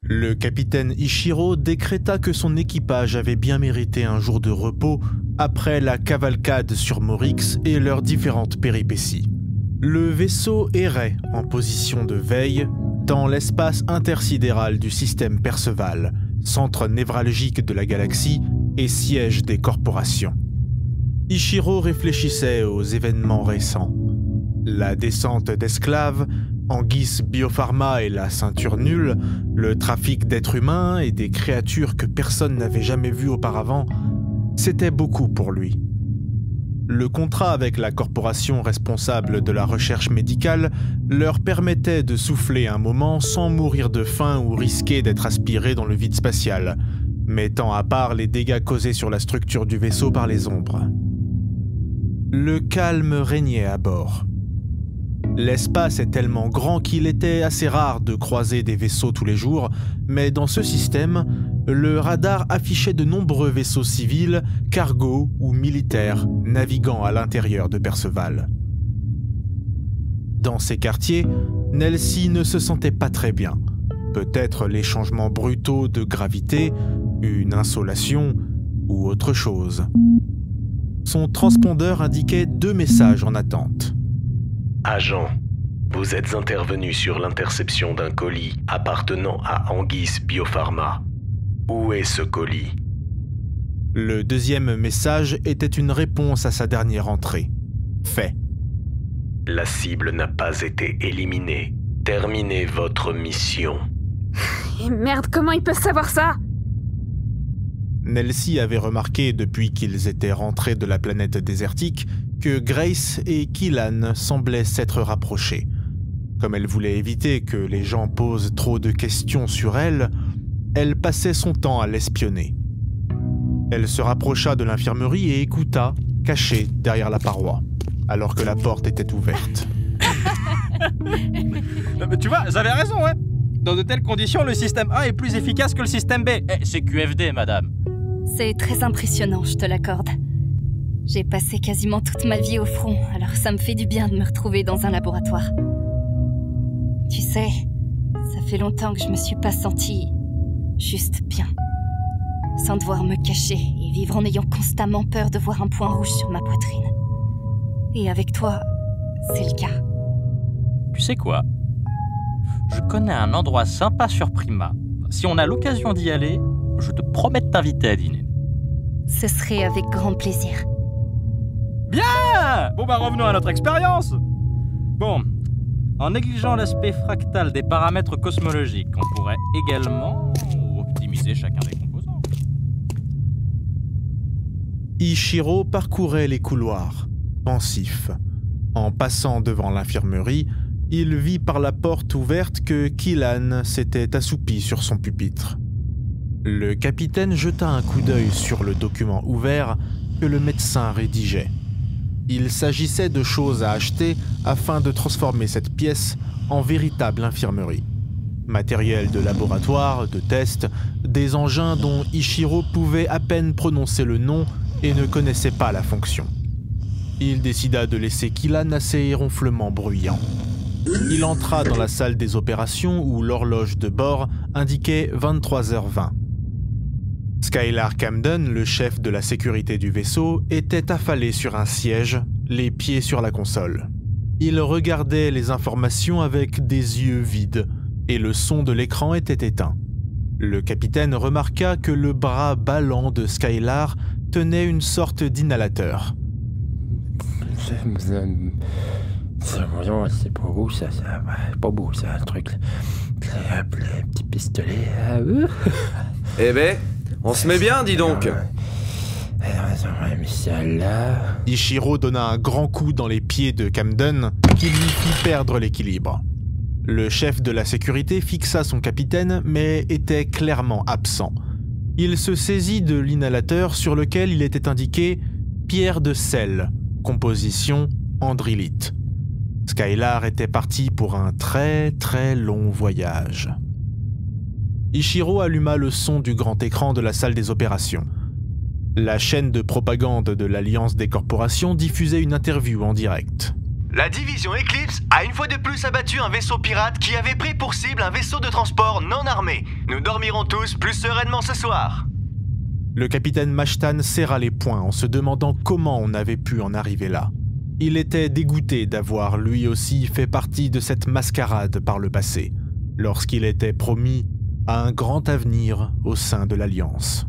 Le capitaine Ichiro décréta que son équipage avait bien mérité un jour de repos après la cavalcade sur Morix et leurs différentes péripéties. Le vaisseau errait en position de veille dans l'espace intersidéral du système Perceval, centre névralgique de la galaxie et siège des corporations. Ichiro réfléchissait aux événements récents. La descente d'esclaves, Anguis Biopharma et la ceinture nulle, le trafic d'êtres humains et des créatures que personne n'avait jamais vues auparavant, c'était beaucoup pour lui. Le contrat avec la corporation responsable de la recherche médicale leur permettait de souffler un moment sans mourir de faim ou risquer d'être aspirés dans le vide spatial, mettant à part les dégâts causés sur la structure du vaisseau par les ombres. Le calme régnait à bord. L'espace est tellement grand qu'il était assez rare de croiser des vaisseaux tous les jours, mais dans ce système, le radar affichait de nombreux vaisseaux civils, cargo ou militaires naviguant à l'intérieur de Perceval. Dans ces quartiers, Nelsie ne se sentait pas très bien. Peut-être les changements brutaux de gravité, une insolation ou autre chose. Son transpondeur indiquait 2 messages en attente. Agent, vous êtes intervenu sur l'interception d'un colis appartenant à Anguis Biopharma. Où est ce colis? Le deuxième message était une réponse à sa dernière entrée. Fait. La cible n'a pas été éliminée. Terminez votre mission. Et merde, comment il peut savoir ça? Nelsie avait remarqué depuis qu'ils étaient rentrés de la planète désertique que Grace et Killan semblaient s'être rapprochés. Comme elle voulait éviter que les gens posent trop de questions sur elle, elle passait son temps à l'espionner. Elle se rapprocha de l'infirmerie et écouta, cachée derrière la paroi, alors que la porte était ouverte. Tu vois, j'avais raison, hein. Dans de telles conditions, le système A est plus efficace que le système B. C'est QFD, madame. C'est très impressionnant, je te l'accorde. J'ai passé quasiment toute ma vie au front, alors ça me fait du bien de me retrouver dans un laboratoire. Tu sais, ça fait longtemps que je me suis pas sentie juste bien. Sans devoir me cacher et vivre en ayant constamment peur de voir un point rouge sur ma poitrine. Et avec toi, c'est le cas. Tu sais quoi? Je connais un endroit sympa sur Prima. Si on a l'occasion d'y aller, je te promets de t'inviter à dîner. Ce serait avec grand plaisir. Bien! Bon bah revenons à notre expérience. Bon, en négligeant l'aspect fractal des paramètres cosmologiques, on pourrait également optimiser chacun des composants. Ichiro parcourait les couloirs, pensif. En passant devant l'infirmerie, il vit par la porte ouverte que Killan s'était assoupi sur son pupitre. Le capitaine jeta un coup d'œil sur le document ouvert que le médecin rédigeait. Il s'agissait de choses à acheter afin de transformer cette pièce en véritable infirmerie. Matériel de laboratoire, de test, des engins dont Ichiro pouvait à peine prononcer le nom et ne connaissait pas la fonction. Il décida de laisser Killan à ses ronflements bruyants. Il entra dans la salle des opérations où l'horloge de bord indiquait 23h20. Skylar Camden, le chef de la sécurité du vaisseau, était affalé sur un siège, les pieds sur la console. Il regardait les informations avec des yeux vides, et le son de l'écran était éteint. Le capitaine remarqua que le bras ballant de Skylar tenait une sorte d'inhalateur. C'est pas beau ça, pas beau ça, le truc. Le petit pistolet. Eh ben, on se met bien, dis donc. Ichiro donna un grand coup dans les pieds de Camden qui lui fit perdre l'équilibre. Le chef de la sécurité fixa son capitaine mais était clairement absent. Il se saisit de l'inhalateur sur lequel il était indiqué « pierre de sel, composition andrylite ». Skylar était parti pour un très très long voyage. Ichiro alluma le son du grand écran de la salle des opérations. La chaîne de propagande de l'Alliance des corporations diffusait une interview en direct. La division Eclipse a une fois de plus abattu un vaisseau pirate qui avait pris pour cible un vaisseau de transport non armé. Nous dormirons tous plus sereinement ce soir. Le capitaine Mashtan serra les poings en se demandant comment on avait pu en arriver là. Il était dégoûté d'avoir lui aussi fait partie de cette mascarade par le passé, lorsqu'il était promis à un grand avenir au sein de l'Alliance.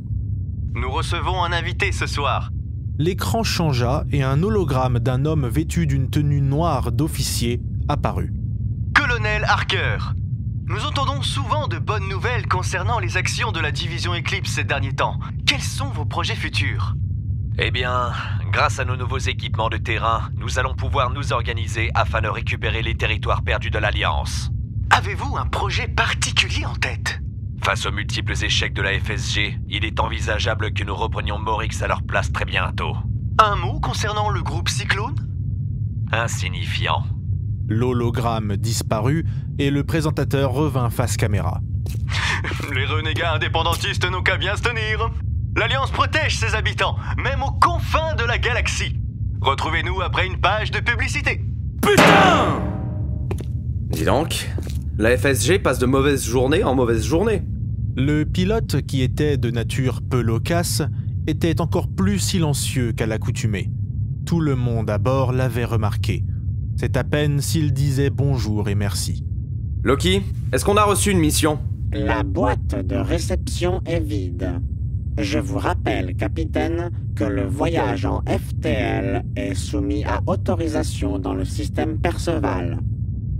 Nous recevons un invité ce soir. L'écran changea et un hologramme d'un homme vêtu d'une tenue noire d'officier apparut. Colonel Harker, nous entendons souvent de bonnes nouvelles concernant les actions de la division Eclipse ces derniers temps. Quels sont vos projets futurs? Eh bien, grâce à nos nouveaux équipements de terrain, nous allons pouvoir nous organiser afin de récupérer les territoires perdus de l'Alliance. Avez-vous un projet particulier en tête? Face aux multiples échecs de la FSG, il est envisageable que nous reprenions Morix à leur place très bientôt. Un mot concernant le groupe Cyclone? Insignifiant. L'hologramme disparut et le présentateur revint face caméra. Les renégats indépendantistes n'ont qu'à bien se tenir. L'Alliance protège ses habitants, même aux confins de la galaxie. Retrouvez-nous après une page de publicité. Putain! Dis donc, la FSG passe de mauvaise journée en mauvaise journée. Le pilote, qui était de nature peu loquace, était encore plus silencieux qu'à l'accoutumée. Tout le monde à bord l'avait remarqué. C'est à peine s'il disait bonjour et merci. Loki, est-ce qu'on a reçu une mission? La boîte de réception est vide. Je vous rappelle, capitaine, que le voyage en FTL est soumis à autorisation dans le système Perceval.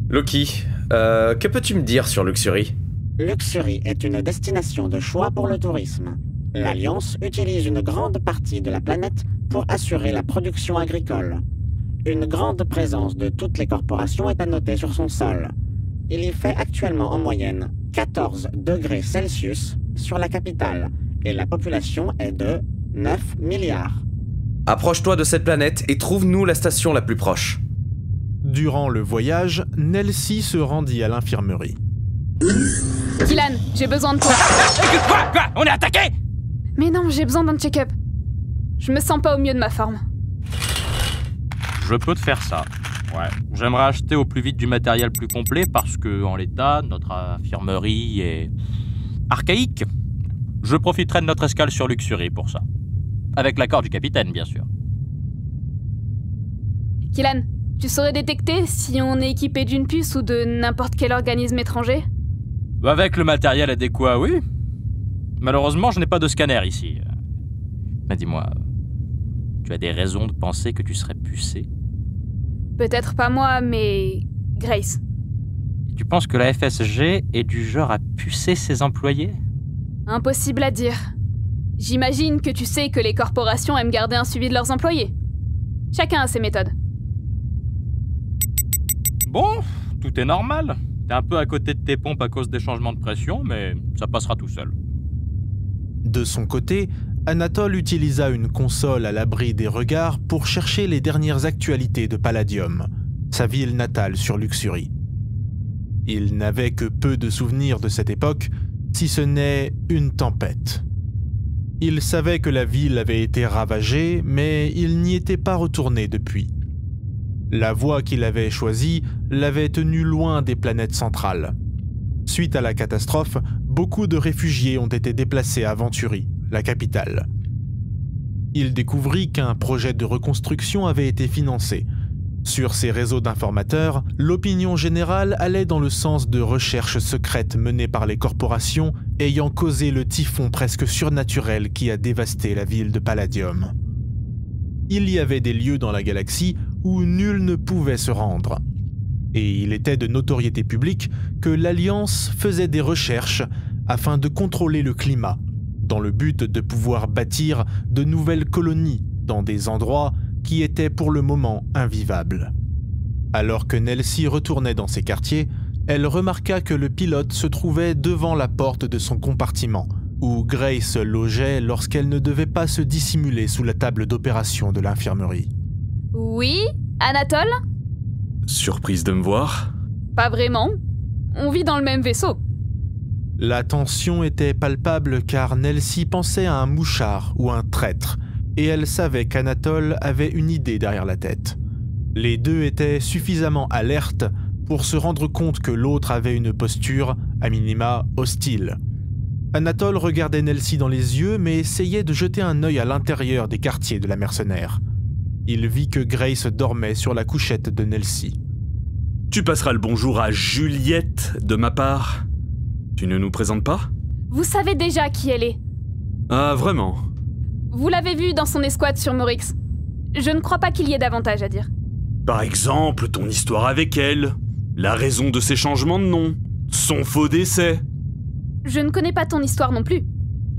Loki, que peux-tu me dire sur Luxury? Luxury est une destination de choix pour le tourisme. L'Alliance utilise une grande partie de la planète pour assurer la production agricole. Une grande présence de toutes les corporations est à noter sur son sol. Il y fait actuellement en moyenne 14 degrés Celsius sur la capitale, et la population est de 9 milliards. Approche-toi de cette planète et trouve-nous la station la plus proche. Durant le voyage, Nelsie se rendit à l'infirmerie. Kylan, j'ai besoin de toi. Quoi? On est attaqué? Mais non, j'ai besoin d'un check-up. Je me sens pas au mieux de ma forme. Je peux te faire ça. Ouais. J'aimerais acheter au plus vite du matériel plus complet parce que, en l'état, notre infirmerie est archaïque. Je profiterai de notre escale sur Luxury pour ça. Avec l'accord du capitaine, bien sûr. Kylan, tu saurais détecter si on est équipé d'une puce ou de n'importe quel organisme étranger? Avec le matériel adéquat, oui. Malheureusement, je n'ai pas de scanner ici. Mais dis-moi, tu as des raisons de penser que tu serais pucé? Peut-être pas moi, mais Grace. Et tu penses que la FSG est du genre à pucer ses employés? Impossible à dire. J'imagine que tu sais que les corporations aiment garder un suivi de leurs employés. Chacun a ses méthodes. Bon, tout est normal. T'es un peu à côté de tes pompes à cause des changements de pression, mais ça passera tout seul. De son côté, Anatole utilisa une console à l'abri des regards pour chercher les dernières actualités de Palladium, sa ville natale sur Luxury. Il n'avait que peu de souvenirs de cette époque, si ce n'est une tempête. Il savait que la ville avait été ravagée, mais il n'y était pas retourné depuis. La voie qu'il avait choisie l'avait tenu loin des planètes centrales. Suite à la catastrophe, beaucoup de réfugiés ont été déplacés à Venturi, la capitale. Il découvrit qu'un projet de reconstruction avait été financé. Sur ces réseaux d'informateurs, l'opinion générale allait dans le sens de recherches secrètes menées par les corporations ayant causé le typhon presque surnaturel qui a dévasté la ville de Palladium. Il y avait des lieux dans la galaxie où nul ne pouvait se rendre. Et il était de notoriété publique que l'Alliance faisait des recherches afin de contrôler le climat, dans le but de pouvoir bâtir de nouvelles colonies dans des endroits qui étaient pour le moment invivables. Alors que Nelsie retournait dans ses quartiers, elle remarqua que le pilote se trouvait devant la porte de son compartiment, où Grace logeait lorsqu'elle ne devait pas se dissimuler sous la table d'opération de l'infirmerie. Oui, Anatole? Surprise de me voir? Pas vraiment. On vit dans le même vaisseau. La tension était palpable car Nelsie pensait à un mouchard ou un traître, et elle savait qu'Anatole avait une idée derrière la tête. Les deux étaient suffisamment alertes pour se rendre compte que l'autre avait une posture, à minima, hostile. Anatole regardait Nelsie dans les yeux, mais essayait de jeter un œil à l'intérieur des quartiers de la mercenaire. Il vit que Grace dormait sur la couchette de Nelsie. Tu passeras le bonjour à Juliette de ma part. Tu ne nous présentes pas? Vous savez déjà qui elle est. Ah, vraiment? Vous l'avez vue dans son escouade sur Morix. Je ne crois pas qu'il y ait davantage à dire. Par exemple, ton histoire avec elle, la raison de ses changements de nom, son faux décès. Je ne connais pas ton histoire non plus.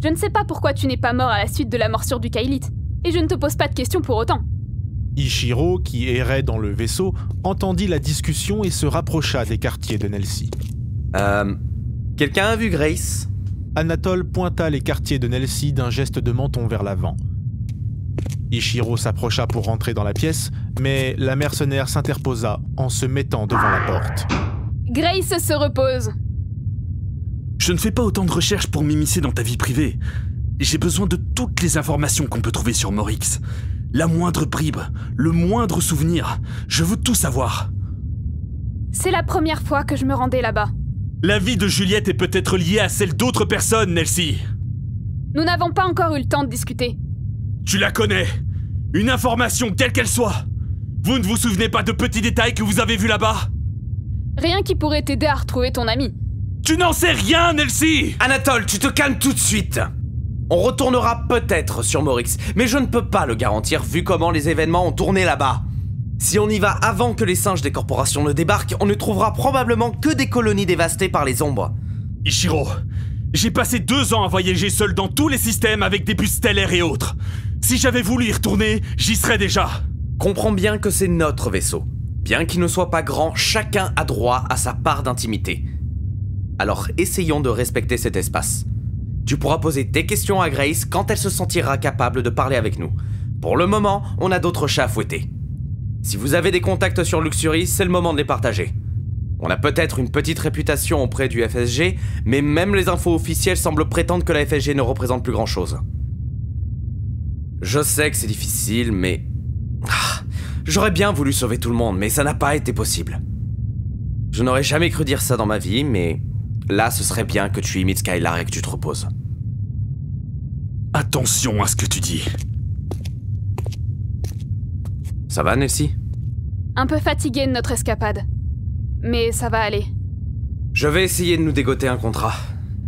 Je ne sais pas pourquoi tu n'es pas mort à la suite de la morsure du Kailith. Et je ne te pose pas de questions pour autant. Ichiro, qui errait dans le vaisseau, entendit la discussion et se rapprocha des quartiers de Nelsie. Quelqu'un a vu Grace? Anatole pointa les quartiers de Nelsie d'un geste de menton vers l'avant. Ichiro s'approcha pour rentrer dans la pièce, mais la mercenaire s'interposa en se mettant devant la porte. Grace se repose. Je ne fais pas autant de recherches pour m'immiscer dans ta vie privée. J'ai besoin de toutes les informations qu'on peut trouver sur Morix. La moindre bribe, le moindre souvenir, je veux tout savoir. C'est la première fois que je me rendais là-bas. La vie de Juliette est peut-être liée à celle d'autres personnes, Nelsie. Nous n'avons pas encore eu le temps de discuter. Tu la connais. Une information, quelle qu'elle soit. Vous ne vous souvenez pas de petits détails que vous avez vus là-bas? Rien qui pourrait t'aider à retrouver ton ami. Tu n'en sais rien, Nelsie! Anatole, tu te calmes tout de suite. On retournera peut-être sur Morix, mais je ne peux pas le garantir vu comment les événements ont tourné là-bas. Si on y va avant que les singes des corporations ne débarquent, on ne trouvera probablement que des colonies dévastées par les ombres. Ichiro, j'ai passé 2 ans à voyager seul dans tous les systèmes avec des bus stellaires et autres. Si j'avais voulu y retourner, j'y serais déjà. Comprends bien que c'est notre vaisseau. Bien qu'il ne soit pas grand, chacun a droit à sa part d'intimité. Alors essayons de respecter cet espace. Tu pourras poser tes questions à Grace quand elle se sentira capable de parler avec nous. Pour le moment, on a d'autres chats à fouetter. Si vous avez des contacts sur Luxury, c'est le moment de les partager. On a peut-être une petite réputation auprès du FSG, mais même les infos officielles semblent prétendre que la FSG ne représente plus grand-chose. Je sais que c'est difficile, mais... j'aurais bien voulu sauver tout le monde, mais ça n'a pas été possible. Je n'aurais jamais cru dire ça dans ma vie, mais... là, ce serait bien que tu imites Skylar et que tu te reposes. Attention à ce que tu dis. Ça va, Nelsie? Un peu fatigué de notre escapade. Mais ça va aller. Je vais essayer de nous dégoter un contrat.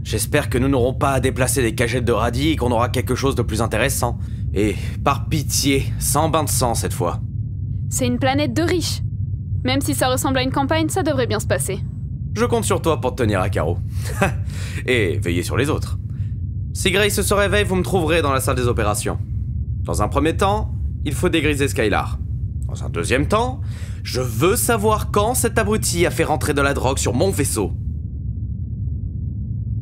J'espère que nous n'aurons pas à déplacer des cagettes de radis et qu'on aura quelque chose de plus intéressant. Et, par pitié, sans bain de sang cette fois. C'est une planète de riches. Même si ça ressemble à une campagne, ça devrait bien se passer. Je compte sur toi pour te tenir à carreau. Et veiller sur les autres. Si Grace se réveille, vous me trouverez dans la salle des opérations. Dans un premier temps, il faut dégriser Skylar. Dans un deuxième temps, je veux savoir quand cet abruti a fait rentrer de la drogue sur mon vaisseau.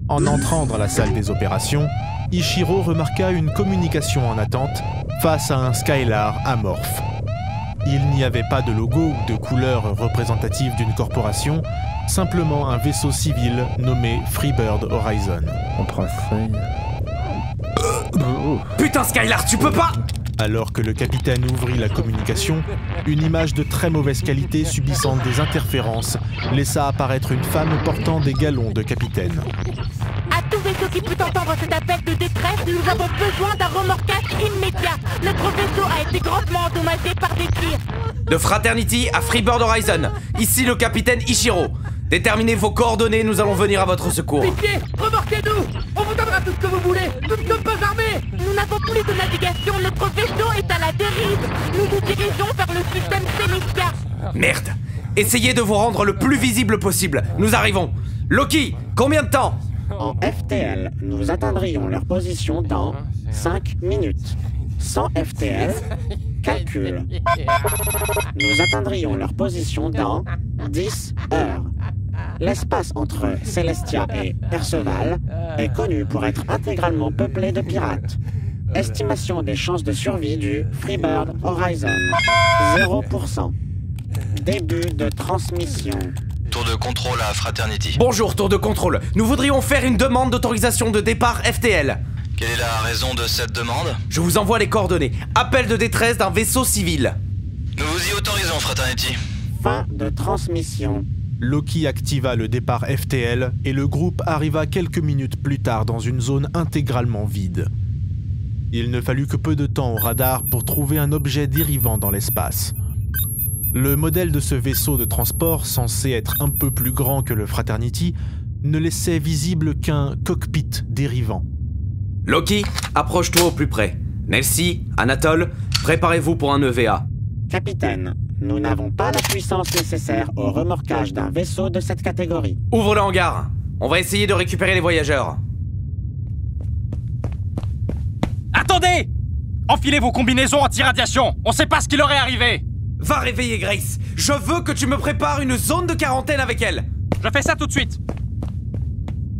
En entrant dans la salle des opérations, Ichiro remarqua une communication en attente face à un Skylar amorphe. Il n'y avait pas de logo ou de couleur représentative d'une corporation, simplement un vaisseau civil nommé Freebird Horizon. On prend feuille. Putain Skylar, tu peux pas! Alors que le capitaine ouvrit la communication, une image de très mauvaise qualité subissant des interférences laissa apparaître une femme portant des galons de capitaine. À tout vaisseau qui peut entendre cet appel de détresse, nous avons besoin d'un remorquage immédiat. Notre vaisseau a été grandement endommagé par des tirs. De Fraternity à Freebird Horizon, ici le capitaine Ichiro. Déterminez vos coordonnées, nous allons venir à votre secours. Pitié, remorquez-nous! On vous donnera tout ce que vous voulez! Nous ne sommes pas armés! Nous n'avons plus de navigation, notre vaisseau est à la dérive! Nous nous dirigeons vers le système Célestia! Merde! Essayez de vous rendre le plus visible possible, nous arrivons! Loki, combien de temps? En FTL, nous atteindrions leur position dans 5 minutes. Sans FTL, calcul. Nous atteindrions leur position dans 10 heures. L'espace entre Celestia et Perceval est connu pour être intégralement peuplé de pirates. Estimation des chances de survie du Freebird Horizon. 0%. Début de transmission. Tour de contrôle à Fraternity. Bonjour, tour de contrôle. Nous voudrions faire une demande d'autorisation de départ FTL. Quelle est la raison de cette demande? Je vous envoie les coordonnées. Appel de détresse d'un vaisseau civil. Nous vous y autorisons, Fraternity. Fin de transmission. Loki activa le départ FTL et le groupe arriva quelques minutes plus tard dans une zone intégralement vide. Il ne fallut que peu de temps au radar pour trouver un objet dérivant dans l'espace. Le modèle de ce vaisseau de transport, censé être un peu plus grand que le Fraternity, ne laissait visible qu'un cockpit dérivant. Loki, approche-toi au plus près. Nelsie, Anatole, préparez-vous pour un EVA. Capitaine, nous n'avons pas la puissance nécessaire au remorquage d'un vaisseau de cette catégorie. Ouvre le hangar. On va essayer de récupérer les voyageurs. Attendez! Enfilez vos combinaisons anti-radiation. On sait pas ce qui leur est arrivé. Va réveiller Grace. Je veux que tu me prépares une zone de quarantaine avec elle. Je fais ça tout de suite.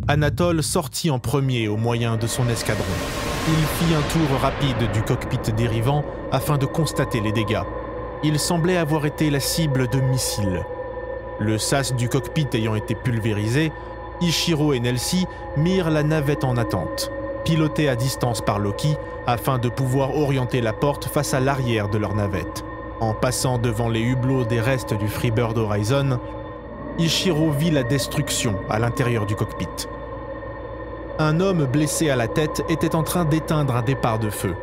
Anatole sortit en premier au moyen de son escadron. Il fit un tour rapide du cockpit dérivant afin de constater les dégâts. Il semblait avoir été la cible de missiles. Le sas du cockpit ayant été pulvérisé, Ichiro et Nelsie mirent la navette en attente, pilotée à distance par Loki afin de pouvoir orienter la porte face à l'arrière de leur navette. En passant devant les hublots des restes du Freebird Horizon, Ichiro vit la destruction à l'intérieur du cockpit. Un homme blessé à la tête était en train d'éteindre un départ de feu.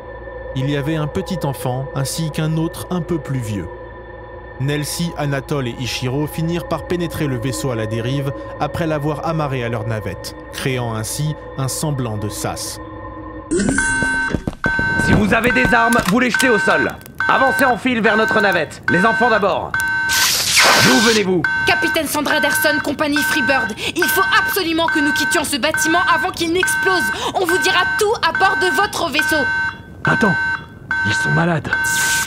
Il y avait un petit enfant ainsi qu'un autre un peu plus vieux. Nelsie, Anatole et Ichiro finirent par pénétrer le vaisseau à la dérive après l'avoir amarré à leur navette, créant ainsi un semblant de sas. Si vous avez des armes, vous les jetez au sol. Avancez en file vers notre navette. Les enfants d'abord. D'où venez-vous? Capitaine Sandra Anderson, compagnie Freebird. Il faut absolument que nous quittions ce bâtiment avant qu'il n'explose. On vous dira tout à bord de votre vaisseau. Attends, ils sont malades.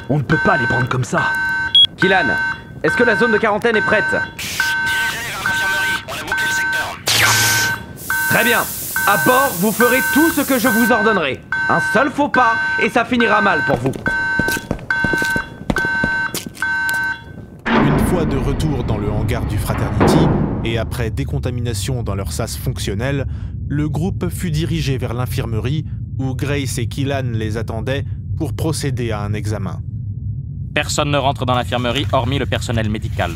On ne peut pas les prendre comme ça. Killan, est-ce que la zone de quarantaine est prête? Dirigez-les vers l'infirmerie. On a bouclé le secteur. Très bien. À bord, vous ferez tout ce que je vous ordonnerai. Un seul faux pas et ça finira mal pour vous. Une fois de retour dans le hangar du Fraternity, et après décontamination dans leur sas fonctionnel, le groupe fut dirigé vers l'infirmerie où Grace et Killan les attendaient pour procéder à un examen. Personne ne rentre dans l'infirmerie hormis le personnel médical.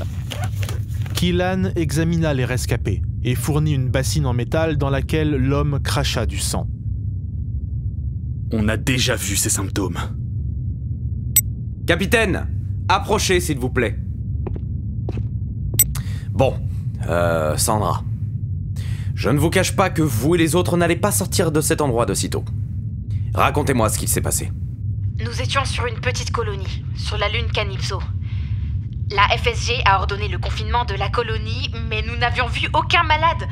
Killan examina les rescapés et fournit une bassine en métal dans laquelle l'homme cracha du sang. On a déjà vu ces symptômes. Capitaine, approchez s'il vous plaît. Bon, Sandra. Je ne vous cache pas que vous et les autres n'allez pas sortir de cet endroit de sitôt. Racontez-moi ce qui s'est passé. Nous étions sur une petite colonie, sur la lune Calypso. La FSG a ordonné le confinement de la colonie, mais nous n'avions vu aucun malade.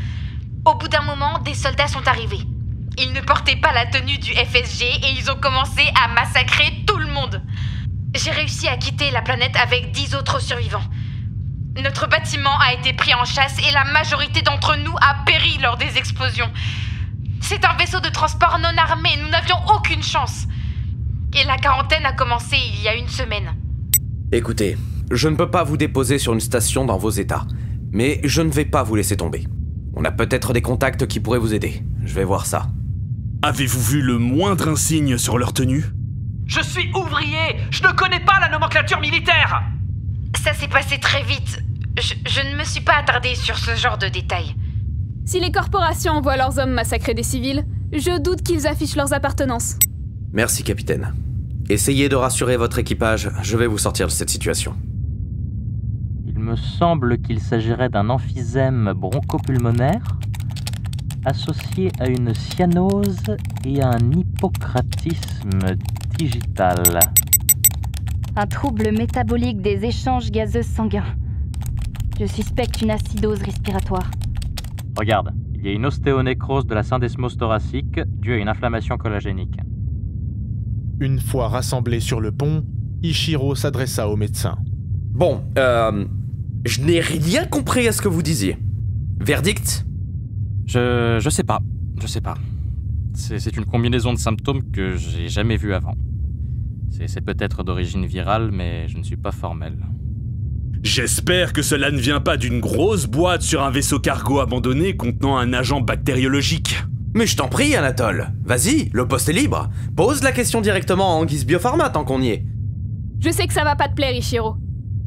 Au bout d'un moment, des soldats sont arrivés. Ils ne portaient pas la tenue du FSG et ils ont commencé à massacrer tout le monde. J'ai réussi à quitter la planète avec 10 autres survivants. Notre bâtiment a été pris en chasse et la majorité d'entre nous a péri lors des explosions. C'est un vaisseau de transport non armé, nous n'avions aucune chance. Et la quarantaine a commencé il y a une semaine. Écoutez, je ne peux pas vous déposer sur une station dans vos états, mais je ne vais pas vous laisser tomber. On a peut-être des contacts qui pourraient vous aider. Je vais voir ça. Avez-vous vu le moindre insigne sur leur tenue? Je suis ouvrier. Je ne connais pas la nomenclature militaire. Ça s'est passé très vite. Je ne me suis pas attardée sur ce genre de détails. Si les corporations envoient leurs hommes massacrer des civils, je doute qu'ils affichent leurs appartenances. Merci, capitaine. Essayez de rassurer votre équipage, je vais vous sortir de cette situation. Il me semble qu'il s'agirait d'un emphysème bronchopulmonaire associé à une cyanose et à un hippocratisme digital. Un trouble métabolique des échanges gazeux sanguins. Je suspecte une acidose respiratoire. Regarde, il y a une ostéonécrose de la syndesmose thoracique due à une inflammation collagénique. Une fois rassemblés sur le pont, Ichiro s'adressa au médecin. Bon, je n'ai rien compris à ce que vous disiez. Verdict? Je sais pas. C'est une combinaison de symptômes que j'ai jamais vue avant. C'est peut-être d'origine virale, mais je ne suis pas formel. J'espère que cela ne vient pas d'une grosse boîte sur un vaisseau cargo abandonné contenant un agent bactériologique. Mais je t'en prie, Anatole. Vas-y, le poste est libre. Pose la question directement à Anguisse Biopharma tant qu'on y est. Je sais que ça va pas te plaire, Ichiro,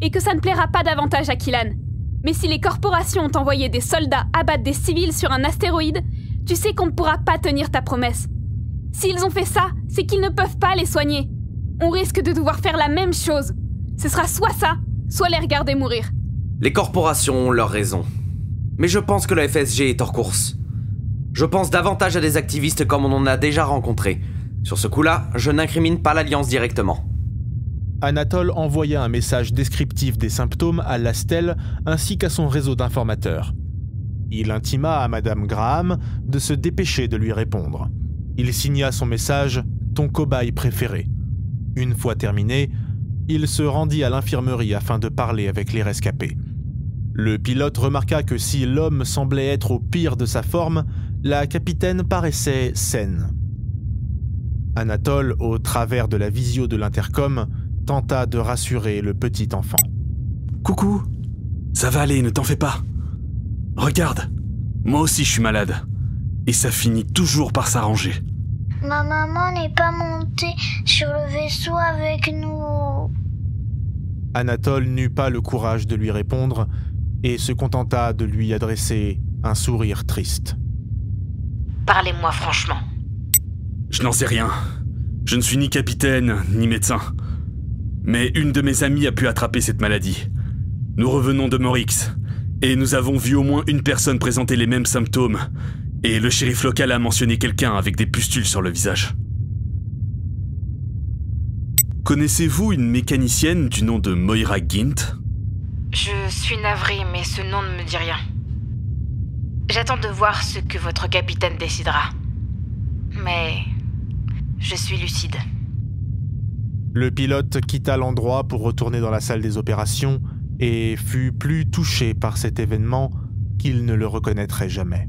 et que ça ne plaira pas davantage à Killan. Mais si les corporations ont envoyé des soldats abattre des civils sur un astéroïde, tu sais qu'on ne pourra pas tenir ta promesse. S'ils ont fait ça, c'est qu'ils ne peuvent pas les soigner. On risque de devoir faire la même chose. Ce sera soit ça, soit les regarder mourir. Les corporations ont leur raison. Mais je pense que la FSG est hors course. Je pense davantage à des activistes comme on en a déjà rencontrés. Sur ce coup-là, je n'incrimine pas l'Alliance directement. Anatole envoya un message descriptif des symptômes à Lastel ainsi qu'à son réseau d'informateurs. Il intima à Madame Graham de se dépêcher de lui répondre. Il signa son message « Ton cobaye préféré ». Une fois terminé, il se rendit à l'infirmerie afin de parler avec les rescapés. Le pilote remarqua que si l'homme semblait être au pire de sa forme, la capitaine paraissait saine. Anatole, au travers de la visio de l'intercom, tenta de rassurer le petit enfant. « Coucou, ça va aller, ne t'en fais pas. Regarde, moi aussi je suis malade. Et ça finit toujours par s'arranger. » Ma maman n'est pas montée sur le vaisseau avec nous. Anatole n'eut pas le courage de lui répondre et se contenta de lui adresser un sourire triste. Parlez-moi franchement. Je n'en sais rien. Je ne suis ni capitaine, ni médecin. Mais une de mes amies a pu attraper cette maladie. Nous revenons de Morix, et nous avons vu au moins une personne présenter les mêmes symptômes, et le shérif local a mentionné quelqu'un avec des pustules sur le visage. Connaissez-vous une mécanicienne du nom de Moira Gint? Je suis navrée, mais ce nom ne me dit rien. J'attends de voir ce que votre capitaine décidera. Mais je suis lucide. Le pilote quitta l'endroit pour retourner dans la salle des opérations et fut plus touché par cet événement qu'il ne le reconnaîtrait jamais.